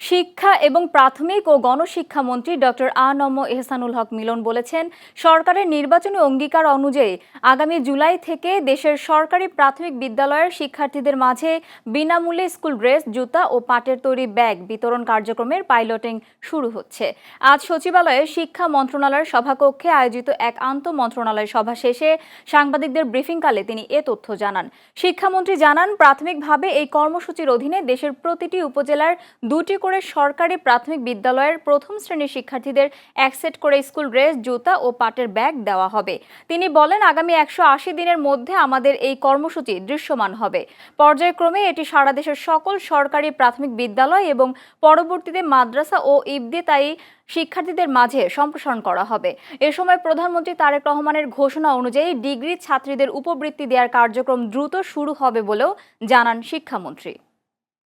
শিক্ষা এবং প্রাথমিক ও গণশিক্ষা মন্ত্রী ডক্টর আ.ন.ম এহসানুল হক মিলন বলেছেন, সরকারের নির্বাচনী অঙ্গীকার অনুযায়ী আগামী জুলাই থেকে দেশের সরকারি প্রাথমিক বিদ্যালয়ের শিক্ষার্থীদের মাঝে বিনামূল্যে স্কুল ড্রেস, জুতা ও পাটের তৈরি ব্যাগ বিতরণ কার্যক্রমের পাইলটিং শুরু হচ্ছে। আজ সচিবালয়ে শিক্ষা মন্ত্রণালয়ের সভাকক্ষে আয়োজিত এক আন্তঃমন্ত্রণালয় সভা শেষে সাংবাদিকদের ব্রিফিংকালে তিনি এ তথ্য জানান। শিক্ষামন্ত্রী জানান, প্রাথমিকভাবে এই কর্মসূচির অধীনে দেশের প্রতিটি উপজেলার 2টি করে সরকারি প্রাথমিক বিদ্যালয়ের প্রথম শ্রেণীর শিক্ষার্থীদের এক সেট করে স্কুল ড্রেস, জুতা ও পাটের ব্যাগ দেওয়া হবে। তিনি বলেন, আগামী 180 দিনের মধ্যে আমাদের এই কর্মসূচি দৃশ্যমান হবে। পর্যায়ক্রমে এটি সারা দেশের সকল সরকারি প্রাথমিক বিদ্যালয় এবং পরবর্তীতে মাদ্রাসা ও ইবতেদায়ী শিক্ষার্থীদের মাঝে সম্প্রসারণ করা হবে। এ সময় প্রধানমন্ত্রী তারেক রহমানের ঘোষণা অনুযায়ী ডিগ্রি ছাত্রীদের উপবৃত্তি দেওয়ার কার্যক্রম দ্রুত শুরু হবে বলেও জানান শিক্ষামন্ত্রী।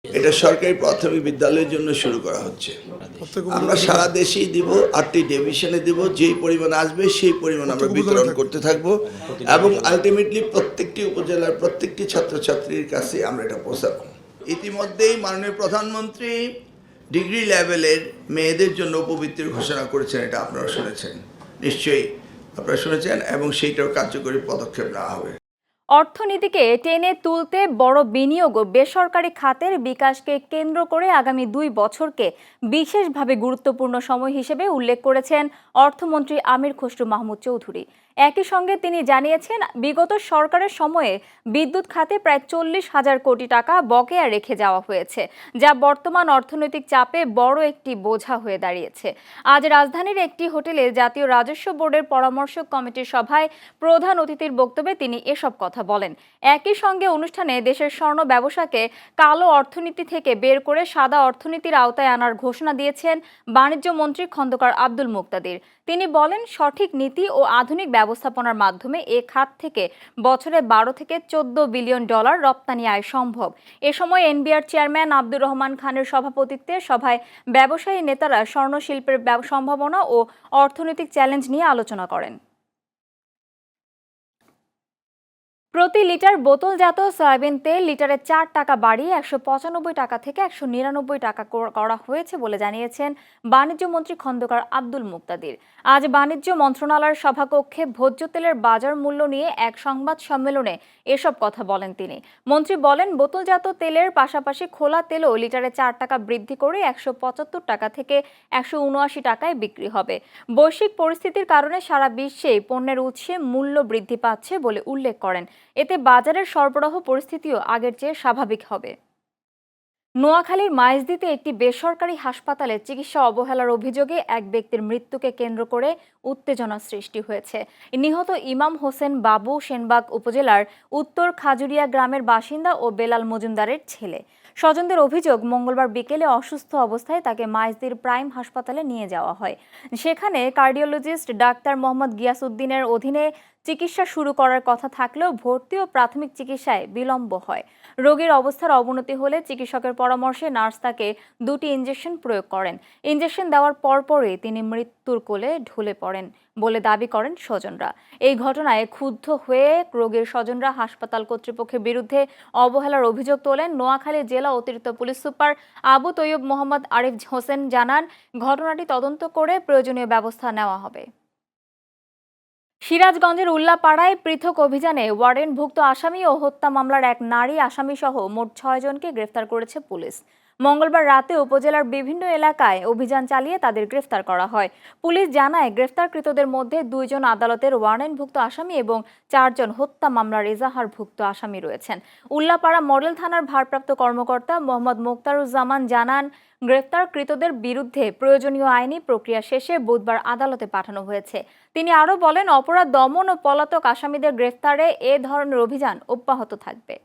এটা সরকারি প্রাথমিক বিদ্যালয়ের জন্য শুরু করা হচ্ছে। আমরা সারা দেশেই দিব, 8টি ডিভিশনে দিব, যেই পরিমাণ আসবে সেই পরিমাণ আমরা বিতরণ করতে থাকব এবং আলটিমেটলি প্রত্যেকটি উপজেলার প্রত্যেকটি ছাত্রছাত্রীর কাছে আমরা এটা পৌঁছাবো। ইতিমধ্যেই মাননীয় প্রধানমন্ত্রী ডিগ্রি লেভেলের মেয়েদের জন্য উপবৃত্তির ঘোষণা করেছেন, এটা আপনারা শুনেছেন, নিশ্চয়ই আপনারা শুনেছেন, এবং সেইটাও কার্যকরী পদক্ষেপ নেওয়া হবে। অর্থনীতিকে টেনে তুলতে বড় বিনিয়োগ ও বেসরকারি খাতের বিকাশকে কেন্দ্র করে আগামী 2 বছরকে বিশেষভাবে গুরুত্বপূর্ণ সময় হিসেবে উল্লেখ করেছেন অর্থমন্ত্রী আমির খসরু মাহমুদ চৌধুরী। একই সঙ্গে তিনি জানিয়েছেন, বিগত সরকারের সময়ে বিদ্যুৎ খাতে প্রায় 40,000 কোটি টাকা বকেয়া রেখে যাওয়া হয়েছে, যা বর্তমান অর্থনৈতিক চাপে বড় একটি বোঝা হয়ে দাঁড়িয়েছে। আজ রাজধানীর একটি হোটেলে জাতীয় রাজস্ব বোর্ডের পরামর্শক কমিটির সভায় প্রধান অতিথির বক্তব্যে তিনি এসব কথা বলেন। একই সঙ্গে অনুষ্ঠানে দেশের স্বর্ণ ব্যবসাকে কালো অর্থনীতি থেকে বের করে সাদা অর্থনীতির আওতায় আনার ঘোষণা দিয়েছেন বাণিজ্য মন্ত্রী খন্দকার আব্দুল মুকতাদির। তিনি বলেন, সঠিক নীতি ও আধুনিক ব্যবস্থাপনার মাধ্যমে এ খাত থেকে বছরে 12 থেকে 14 বিলিয়ন ডলার রপ্তানি আয় সম্ভব। এ সময় এনবিআর চেয়ারম্যান আব্দুর রহমান খানের সভাপতিত্বে সভায় ব্যবসায়ী নেতারা স্বর্ণ শিল্পের সম্ভাবনা ও অর্থনৈতিক চ্যালেঞ্জ নিয়ে আলোচনা করেন। প্রতি লিটার বোতলজাত সয়াবিন তেল লিটারে 4 টাকা বাড়িয়ে 195 টাকা থেকে 199 টাকা করা হয়েছে বলে জানিয়েছেন বাণিজ্য মন্ত্রী খন্দকার আব্দুল মুকতাদির। আজ বাণিজ্য মন্ত্রণালয়ের সভাকক্ষে ভোজ্য তেলের বাজার মূল্য নিয়ে এক সংবাদ সম্মেলনে এসব কথা বলেন তিনি। মন্ত্রী বলেন, বোতলজাত তেলের পাশাপাশি খোলা তেলও লিটারে 4 টাকা বৃদ্ধি করে 175 টাকা থেকে 179 টাকায় বিক্রি হবে। বৈশ্বিক পরিস্থিতির কারণে সারা বিশ্বে পণ্যের উৎসে মূল্য বৃদ্ধি পাচ্ছে বলে উল্লেখ করেন। এতে বাজারের সরবরাহ পরিস্থিতিও আগের চেয়ে স্বাভাবিক হবে। নোয়াখালীর মাইজদীতে একটি বেসরকারি হাসপাতালে চিকিৎসা অবহেলার অভিযোগে এক ব্যক্তির মৃত্যুকে কেন্দ্র করে উত্তেজনা সৃষ্টি হয়েছে। নিহত ইমাম হোসেন বাবু সেনবাগ উপজেলার উত্তর খাজুরিয়া গ্রামের বাসিন্দা ও বেলাল মজুমদারের ছেলে। স্বজনদের অভিযোগ, মঙ্গলবার বিকেলে অসুস্থ অবস্থায় তাকে মাইজদীর প্রাইম হাসপাতালে নিয়ে যাওয়া হয়। সেখানে কার্ডিওলজিস্ট ডাক্তার মোহাম্মদ গিয়াসউদ্দিনের অধীনে চিকিৎসা শুরু করার কথা থাকলেও ভর্তি ও প্রাথমিক চিকিৎসায় বিলম্ব হয়। রোগীর অবস্থার অবনতি হলে চিকিৎসকের পরামর্শে নার্স তাকে 2টি ইনজেকশন প্রয়োগ করেন। ইনজেকশন দেওয়ার পরপরই তিনি মৃত্যুর কোলে ঢলে পড়েন বলে দাবি করেন স্বজনরা। এই ঘটনায় ক্ষুব্ধ হয়ে রোগীর স্বজনরা হাসপাতাল কর্তৃপক্ষের বিরুদ্ধে অবহেলার অভিযোগ তোলেন। নোয়াখালী জেলা অতিরিক্ত পুলিশ সুপার আবু তৈয়ব মোহাম্মদ আরিফ হোসেন জানান, ঘটনাটি তদন্ত করে প্রয়োজনীয় ব্যবস্থা নেওয়া হবে। সিরাজগঞ্জের উল্লাপাড়ায় পৃথক অভিযানে ওয়ারেন্টভুক্ত আসামি ও হত্যা মামলার এক নারী আসামি সহ মোট 6 জনকে গ্রেফতার করেছে পুলিশ। মঙ্গলবার রাতে উপজেলার বিভিন্ন এলাকায় অভিযান চালিয়ে তাদের গ্রেফতার করা হয়। পুলিশ জানায়, গ্রেফতারকৃতদের মধ্যে 2 জন আদালতের ওয়ারেন্টভুক্ত আসামি এবং 4 জন হত্যা মামলার এজাহারভুক্ত আসামি রয়েছেন। উল্লাপাড়া মডেল থানার ভারপ্রাপ্ত কর্মকর্তা মোহাম্মদ মোক্তারুজ্জামান জানান, গ্রেফতারকৃতদের বিরুদ্ধে প্রয়োজনীয় আইনি প্রক্রিয়া শেষে বুধবার আদালতে পাঠানো হয়েছে। তিনি আরও বলেন, অপরাধ দমন ও পলাতক আসামিদের গ্রেফতারে এ ধরনের অভিযান অব্যাহত থাকবে।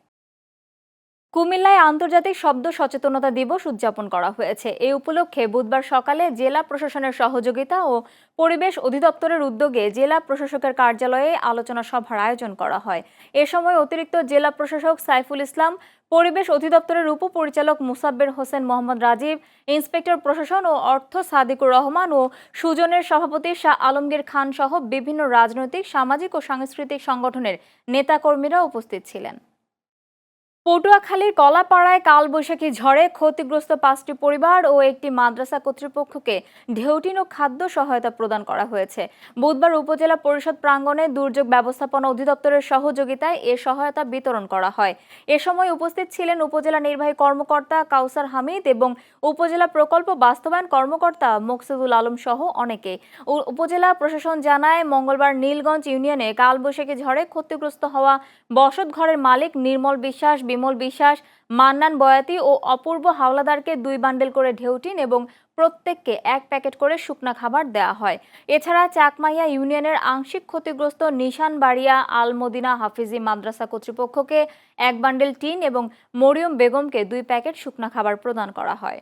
কুমিল্লায় আন্তর্জাতিক শব্দ সচেতনতা দিবস উদযাপন করা হয়েছে। এই উপলক্ষে বুধবার সকালে জেলা প্রশাসনের সহযোগিতা ও পরিবেশ অধিদপ্তরের উদ্যোগে জেলা প্রশাসকের কার্যালয়ে আলোচনা সভার আয়োজন করা হয়। এ সময় অতিরিক্ত জেলা প্রশাসক সাইফুল ইসলাম, পরিবেশ অধিদপ্তরের উপপরিচালক মুসাব্বের হোসেন মোহাম্মদ রাজীব, ইন্সপেক্টর প্রশাসন ও অর্থ সাদিকুর রহমান ও সুজনের সভাপতি শাহ আলমগীর খান সহ বিভিন্ন রাজনৈতিক, সামাজিক ও সাংস্কৃতিক সংগঠনের নেতাকর্মীরা উপস্থিত ছিলেন। পটুয়াখালীর কলাপাড়ায় কালবৈশাখী ঝড়ে ক্ষতিগ্রস্ত 5টি পরিবার ও একটি মাদ্রাসা কর্তৃপক্ষকে ঢেউটিন ও খাদ্য সহায়তা প্রদান করা হয়েছে। বুধবার উপজেলা পরিষদ প্রাঙ্গণে দুর্যোগ ব্যবস্থাপনা অধিদপ্তরের সহযোগিতায় এ সহায়তা বিতরণ করা হয়। এ সময় উপস্থিত ছিলেন উপজেলা নির্বাহী কর্মকর্তা কাউসার হামিদ এবং উপজেলা প্রকল্প বাস্তবায়ন কর্মকর্তা মোকসুদুল আলম সহ অনেকে। উপজেলা প্রশাসন জানায়, মঙ্গলবার নীলগঞ্জ ইউনিয়নে কালবৈশাখী ঝড়ে ক্ষতিগ্রস্ত হওয়া বসতঘরের মালিক নির্মল বিশ্বাস, বিমল বিশ্বাস, মান্নান বয়াতি ও অপূর্ব হাওলাদারকে 2 বান্ডেল করে ঢেউটিন এবং প্রত্যেককে 1 প্যাকেট করে শুকনা খাবার দেওয়া হয়। এছাড়া চাকমাইয়া ইউনিয়নের আংশিক ক্ষতিগ্রস্ত নিশানবাড়িয়া আল মদিনা হাফিজি মাদ্রাসা কর্তৃপক্ষকে 1 বান্ডেল টিন এবং মরিয়ম বেগমকে 2 প্যাকেট শুকনা খাবার প্রদান করা হয়।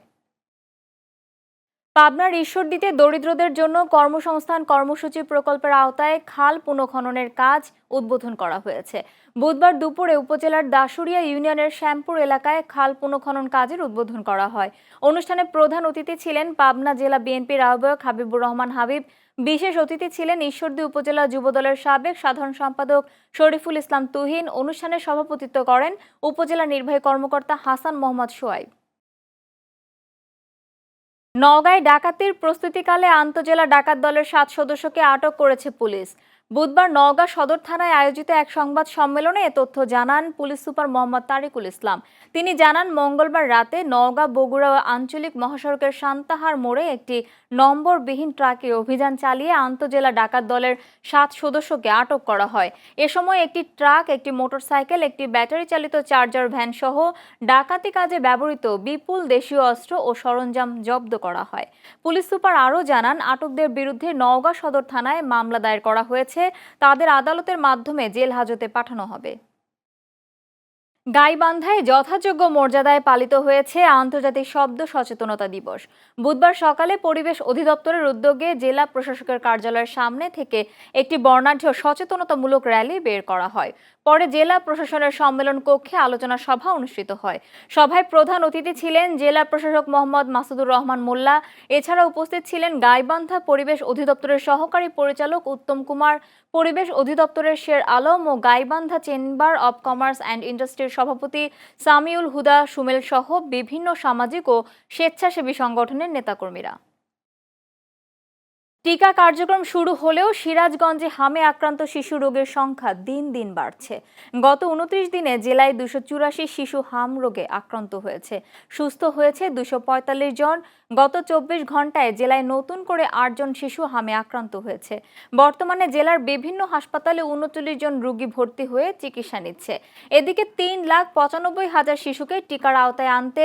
পাবনার ঈশ্বরদীতে দরিদ্রদের জন্য কর্মসংস্থান কর্মসূচি প্রকল্পের আওতায় খাল পুনঃখননের কাজ উদ্বোধন করা হয়েছে। বুধবার দুপুরে উপজেলার দাসুরিয়া ইউনিয়নের শ্যামপুর এলাকায় খাল পুনঃখনন কাজের উদ্বোধন করা হয়। অনুষ্ঠানে প্রধান অতিথি ছিলেন পাবনা জেলা বিএনপির আহ্বায়ক হাবিবুর রহমান হাবিব। বিশেষ অতিথি ছিলেন ঈশ্বরদী উপজেলা যুবদলের সাবেক সাধারণ সম্পাদক শরীফুল ইসলাম তুহিন। অনুষ্ঠানে সভাপতিত্ব করেন উপজেলা নির্বাহী কর্মকর্তা হাসান মোহাম্মদ সোয়াইব। নওগাঁয় ডাকাতির প্রস্তুতিকালে আন্তজেলা ডাকাত দলের 7 সদস্যকে আটক করেছে পুলিশ। বুধবার নওগাঁ সদর থানায় আয়োজিত এক সংবাদ সম্মেলনে এ তথ্য জানান পুলিশ সুপার মোহাম্মদ তারিকুল ইসলাম। তিনি জানান, মঙ্গলবার রাতে নওগাঁ বগুড়া আঞ্চলিক মহাসড়কের সান্তাহার মোড়ে একটি নম্বরবিহীন ট্রাকে অভিযান চালিয়ে আন্তজেলা ডাকাত দলের 7 সদস্যকে আটক করা হয়। এ সময় একটি ট্রাক, একটি মোটরসাইকেল, একটি ব্যাটারি চালিত চার্জার ভ্যান সহ ডাকাতি কাজে ব্যবহৃত বিপুল দেশীয় অস্ত্র ও সরঞ্জাম জব্দ করা হয়। পুলিশ সুপার আরও জানান, আটকদের বিরুদ্ধে নওগাঁ সদর থানায় মামলা দায়ের করা হয়েছে। তাদের আদালতের মাধ্যমে জেল হাজতে পাঠানো হবে। গাইবান্ধায় যথাযোগ্য মর্যাদায় পালিত হয়েছে আন্তর্জাতিক শব্দ সচেতনতা দিবস। বুধবার সকালে পরিবেশ অধিদপ্তরের উদ্যোগে জেলা প্রশাসকের কার্যালয়ের সামনে থেকে একটি বর্ণাঢ্য সচেতনতামূলক র্যালি বের করা হয়। পরে জেলা প্রশাসনের সম্মেলন কক্ষে আলোচনা সভা অনুষ্ঠিত হয়। সভায় প্রধান অতিথি ছিলেন জেলা প্রশাসক মোহাম্মদ মাসুদুর রহমান মোল্লা। এছাড়া উপস্থিত ছিলেন গাইবান্ধা পরিবেশ অধিদপ্তরের সহকারী পরিচালক উত্তম কুমার, পরিবেশ অধিদপ্তরের শের আলম ও Gaibandha chamber of commerce and ইন্ডাস্ট্রির সভাপতি সামিউল হুদা সুমেল সহ বিভিন্ন সামাজিক ও স্বেচ্ছাসেবী সংগঠনের নেতাকর্মীরা। টিকা কার্যক্রম শুরু হলেও সিরাজগঞ্জে হামে আক্রান্ত শিশু রোগের সংখ্যা দিন দিন বাড়ছে। গত 29 দিনে জেলায় 284 শিশু হাম রোগে আক্রান্ত হয়েছে। সুস্থ হয়েছে 245 জন। গত 24 ঘন্টায় জেলায় নতুন করে 8 জন শিশু হামে আক্রান্ত হয়েছে। বর্তমানে জেলার বিভিন্ন হাসপাতালে 39 জন রোগী ভর্তি হয়ে চিকিৎসা নিচ্ছে। এদিকে 3,95,000 শিশুকে টিকার আওতায় আনতে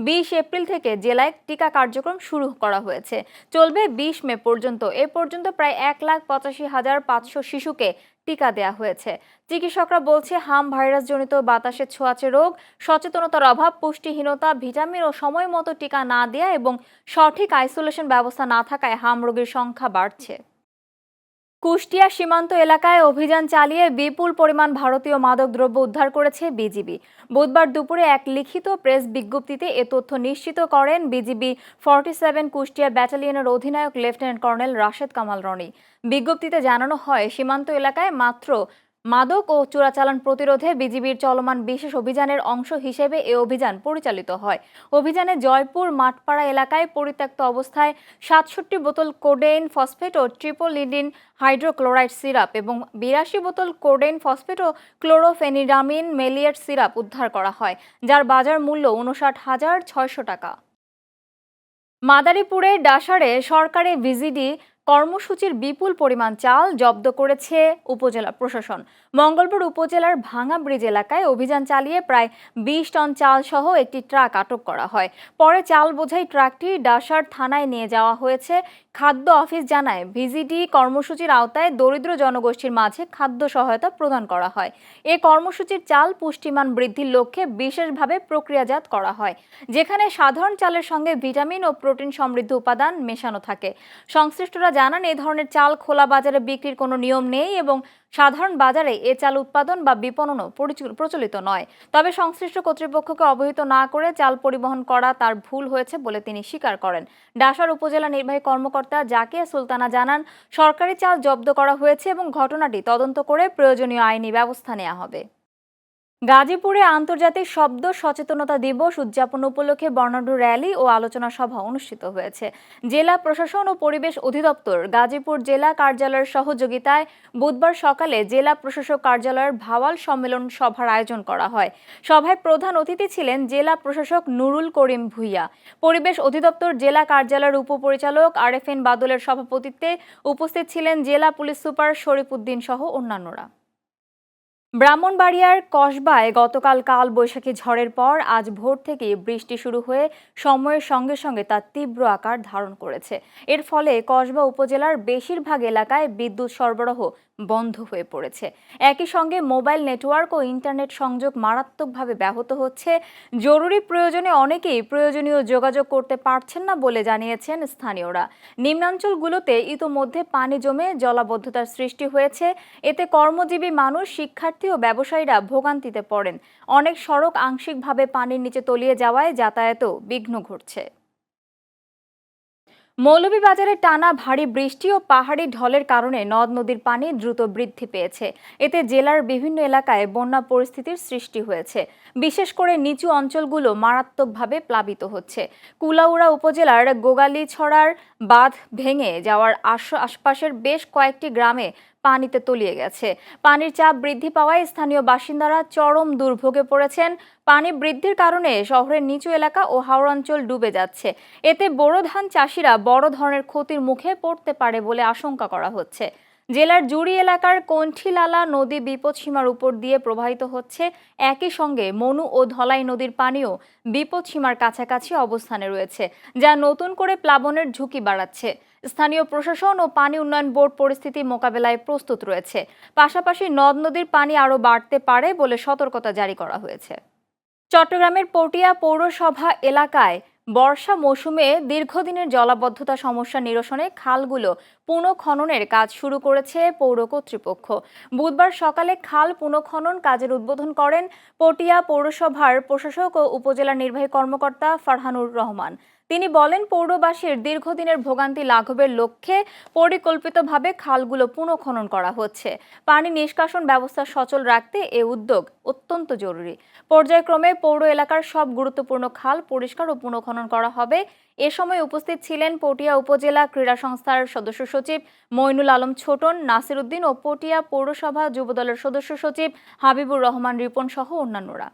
20 এপ্রিল থেকে জেলায় টিকা কার্যক্রম শুরু করা হয়েছে। চলবে 20 মে পর্যন্ত। এ পর্যন্ত প্রায় 1,85,500 শিশুকে টিকা দেয়া হয়েছে। চিকিৎসকরা বলছে, হাম ভাইরাসজনিত বাতাসে ছোঁয়াচে রোগ, সচেতনতার অভাব, পুষ্টিহীনতা, ভিটামিন ও সময় মতো টিকা না দেয়া এবং সঠিক আইসোলেশন ব্যবস্থা না থাকায় হাম রোগীর সংখ্যা বাড়ছে। কুষ্টিয়া সীমান্ত এলাকায় অভিযান চালিয়ে বিপুল পরিমাণ ভারতীয় মাদকদ্রব্য উদ্ধার করেছে বিজিবি। বুধবার দুপুরে এক লিখিত প্রেস বিজ্ঞপ্তিতে এ তথ্য নিশ্চিত করেন বিজিবি 47 কুষ্টিয়া ব্যাটালিয়নের অধিনায়ক লেফটেন্যান্ট কর্নেল রাশেদ কামাল রনি। বিজ্ঞপ্তিতে জানানো হয়, সীমান্ত এলাকায় মাদক ও চোরাচালান প্রতিরোধে বিজিবির চলমান বিশেষ অভিযানের অংশ হিসেবে এ অভিযান পরিচালিত হয়। অভিযানে জয়পুর মাঠপাড়া এলাকায় পরিত্যক্ত অবস্থায় 67 বোতল কোডেইন ফসফেট ও ট্রিপোলিডিন হাইড্রোক্লোরাইড সিরাপ এবং 82 বোতল কোডেইন ফসফেট ও ক্লোরোফেনিরামিন মেলিয়েট সিরাপ উদ্ধার করা হয়, যার বাজার মূল্য 59,600 টাকা। মাদারীপুরের ডাসারে সরকারি ভিজিডি কর্মসূচির বিপুল পরিমাণ চাল জব্দ করেছে উপজেলা প্রশাসন। মঙ্গলবার উপজেলার ভাঙা ব্রিজ এলাকায় অভিযান চালিয়ে প্রায় 20 টন চাল সহ একটি ট্রাক আটক করা হয়। পরে চাল বোঝাই ট্রাকটি ডাসার থানায় নিয়ে যাওয়া হয়েছে। খাদ্য অফিস জানায়, ভিজিডি কর্মসূচির আওতায় দরিদ্র জনগোষ্ঠীর মাঝে খাদ্য সহায়তা প্রদান করা হয়। এ কর্মসূচির চাল পুষ্টিমান বৃদ্ধির লক্ষ্যে বিশেষভাবে প্রক্রিয়াজাত করা হয়, যেখানে সাধারণ চালের সঙ্গে ভিটামিন ও প্রোটিন সমৃদ্ধ উপাদান মেশানো থাকে। সংশ্লিষ্টরা জানান, এই ধরনের চাল খোলা বাজারে বিক্রির কোনো নিয়ম নেই এবং সাধারণ বাজারে এ চাল উৎপাদন বা বিপণনও প্রচলিত নয়। তবে সংশ্লিষ্ট কর্তৃপক্ষকে অবহিত না করে চাল পরিবহন করা তার ভুল হয়েছে বলে তিনি স্বীকার করেন। ডাসার উপজেলা নির্বাহী কর্মকর্তা জাকিয়া সুলতানা জানান, সরকারি চাল জব্দ করা হয়েছে এবং ঘটনাটি তদন্ত করে প্রয়োজনীয় আইনি ব্যবস্থা নেওয়া হবে। গাজীপুরে আন্তর্জাতিক শব্দ সচেতনতা দিবস উদযাপন উপলক্ষে বর্ণাঢ্য র্যালি ও আলোচনা সভা অনুষ্ঠিত হয়েছে। জেলা প্রশাসন ও পরিবেশ অধিদপ্তর গাজীপুর জেলা কার্যালয়ের সহযোগিতায় বুধবার সকালে জেলা প্রশাসক কার্যালয়ের ভাওয়াল সম্মেলন সভার আয়োজন করা হয়। সভায় প্রধান অতিথি ছিলেন জেলা প্রশাসক নুরুল করিম ভূঁইয়া। পরিবেশ অধিদপ্তর জেলা কার্যালয়ের উপপরিচালক আরএফএন বাদলের সভাপতিত্বে উপস্থিত ছিলেন জেলা পুলিশ সুপার শরীফ উদ্দিন সহ অন্যান্যরা। ব্রাহ্মণবাড়িয়ার কসবায় গতকাল কালবৈশাখী ঝড়ের পর আজ ভোর থেকেই বৃষ্টি শুরু হয়ে সময়ের সঙ্গে সঙ্গে তা তীব্র আকার ধারণ করেছে। এর ফলে কসবা উপজেলার বেশিরভাগ এলাকায় বিদ্যুৎ সরবরাহ বন্ধ হয়ে পড়েছে। একই সঙ্গে মোবাইল নেটওয়ার্ক ও ইন্টারনেট সংযোগ মারাত্মকভাবে ব্যাহত হচ্ছে। জরুরি প্রয়োজনে অনেকেই প্রয়োজনীয় যোগাযোগ করতে পারছেন না বলে জানিয়েছেন স্থানীয়রা। নিম্নাঞ্চলগুলোতে ইতোমধ্যে পানি জমে জলাবদ্ধতার সৃষ্টি হয়েছে। এতে কর্মজীবী মানুষ, শিক্ষার্থী ও ব্যবসায়ীরা ভোগান্তিতে পড়েন। অনেক সড়ক আংশিকভাবে পানির নিচে তলিয়ে যাওয়ায় যাতায়াতেও বিঘ্ন ঘটছে। মৌলভীবাজারে টানা ভারী বৃষ্টি ও পাহাড়ি ঢলের কারণে নদ নদীর পানি দ্রুত বৃদ্ধি পেয়েছে। এতে জেলার বিভিন্ন এলাকায় বন্যা পরিস্থিতির সৃষ্টি হয়েছে। বিশেষ করে নিচু অঞ্চলগুলো মারাত্মকভাবে প্লাবিত হচ্ছে। কুলাউড়া উপজেলার গোগালীছড়ার বাঁধ ভেঙে যাওয়ার আশপাশের বেশ কয়েকটি গ্রামে পানিতে তলিয়ে গেছে। পানির চাপ বৃদ্ধি পাওয়ায় স্থানীয় বাসিন্দারা চরম দুর্ভোগে পড়েছেন। পানি বৃদ্ধির কারণে শহরের নিচু এলাকা ও হাওড়াঞ্চল ডুবে যাচ্ছে। এতে বোরো ধান চাষিরা বড় ধরনের ক্ষতির মুখে পড়তে পারে বলে আশঙ্কা করা হচ্ছে। জেলার জুড়ি এলাকার কণ্ঠিলালা নদী বিপদসীমার উপর দিয়ে প্রবাহিত হচ্ছে। একই সঙ্গে মনু ও ধলাই নদীর পানিও বিপদসীমার কাছাকাছি অবস্থানে রয়েছে, যা নতুন করে প্লাবনের ঝুঁকি বাড়াচ্ছে। স্থানীয় প্রশাসন ও পানি উন্নয়ন বোর্ড পরিস্থিতি মোকাবেলায় প্রস্তুত রয়েছে। পাশাপাশি নদ নদীর পানি আরও বাড়তে পারে বলে সতর্কতা জারি করা হয়েছে। চট্টগ্রামের পটিয়া পৌরসভা এলাকায় বর্ষা মৌসুমে দীর্ঘদিনের জলাবদ্ধতা সমস্যা নিরসনে খালগুলো পুনঃখননের কাজ শুরু করেছে পৌর কর্তৃপক্ষ। বুধবার সকালে খাল পুনঃখনন কাজের উদ্বোধন করেন পটিয়া পৌরসভার প্রশাসক ও উপজেলা নির্বাহী কর্মকর্তা ফারহানুর রহমান। তিনি বলেন, পৌরবাসীর দীর্ঘদিনের ভোগান্তি লাঘবের লক্ষ্যে পরিকল্পিতভাবে খালগুলো পুনঃখনন করা হচ্ছে। পানি নিষ্কাশন ব্যবস্থা সচল রাখতে এ উদ্যোগ অত্যন্ত জরুরি। পর্যায়ক্রমে পৌর এলাকার সব গুরুত্বপূর্ণ খাল পরিষ্কার ও পুনঃখনন করা হবে। এ সময় উপস্থিত ছিলেন পটিয়া উপজেলা ক্রীড়া সংস্থার সদস্য সচিব মইনুল আলম ছোটন, নাসির উদ্দিন ও পটিয়া পৌরসভা যুবদলের সদস্য সচিব হাবিবুর রহমান রিপন সহ অন্যান্যরা।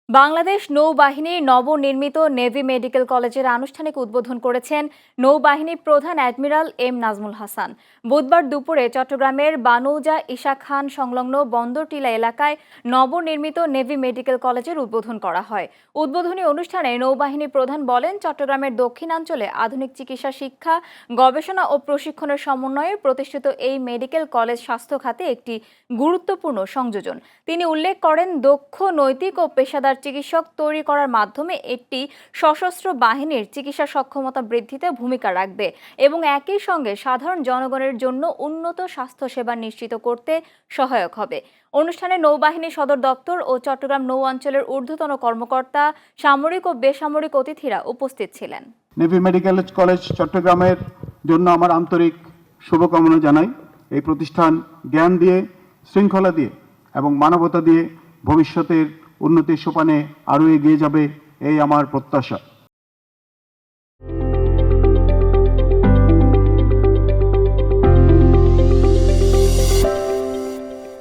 বাংলাদেশ নৌবাহিনীর নবনির্মিত নেভি মেডিকেল কলেজের আনুষ্ঠানিক উদ্বোধন করেছেন নৌবাহিনী প্রধান অ্যাডমিরাল এম নাজমুল হাসান। বুধবার দুপুরে চট্টগ্রামের বানৌজা ঈশা খান সংলগ্ন বন্দরটিলা এলাকায় নবনির্মিত নেভি মেডিকেল কলেজের উদ্বোধন করা হয়। উদ্বোধনী অনুষ্ঠানে নৌবাহিনী প্রধান বলেন, চট্টগ্রামের দক্ষিণাঞ্চলে আধুনিক চিকিৎসা শিক্ষা, গবেষণা ও প্রশিক্ষণের সমন্বয়ে প্রতিষ্ঠিত এই মেডিকেল কলেজ স্বাস্থ্য খাতে একটি গুরুত্বপূর্ণ সংযোজন। তিনি উল্লেখ করেন, দক্ষ, নৈতিক ও পেশাদার চিকিৎসক তৈরি করার মাধ্যমে একটি সশস্ত্র বাহিনীর চিকিৎসা সক্ষমতা বৃদ্ধিতে ভূমিকা রাখবে এবং একই সঙ্গে সাধারণ জনগণের জন্য উন্নত স্বাস্থ্যসেবা নিশ্চিত করতে সহায়ক হবে। অনুষ্ঠানে নৌবাহিনী সদর দপ্তর ও চট্টগ্রাম নৌ অঞ্চলের ঊর্ধ্বতন কর্মকর্তা, সামরিক ও বেসামরিক অতিথিরা উপস্থিত ছিলেন। নেভি মেডিকেল কলেজ চট্টগ্রামের জন্য আমার আন্তরিক শুভকামনা জানাই। এই প্রতিষ্ঠান জ্ঞান দিয়ে, শৃঙ্খলা দিয়ে এবং মানবতা দিয়ে ভবিষ্যতের উন্নতির সোপানে আরও এগিয়ে যাবে, এই আমার প্রত্যাশা।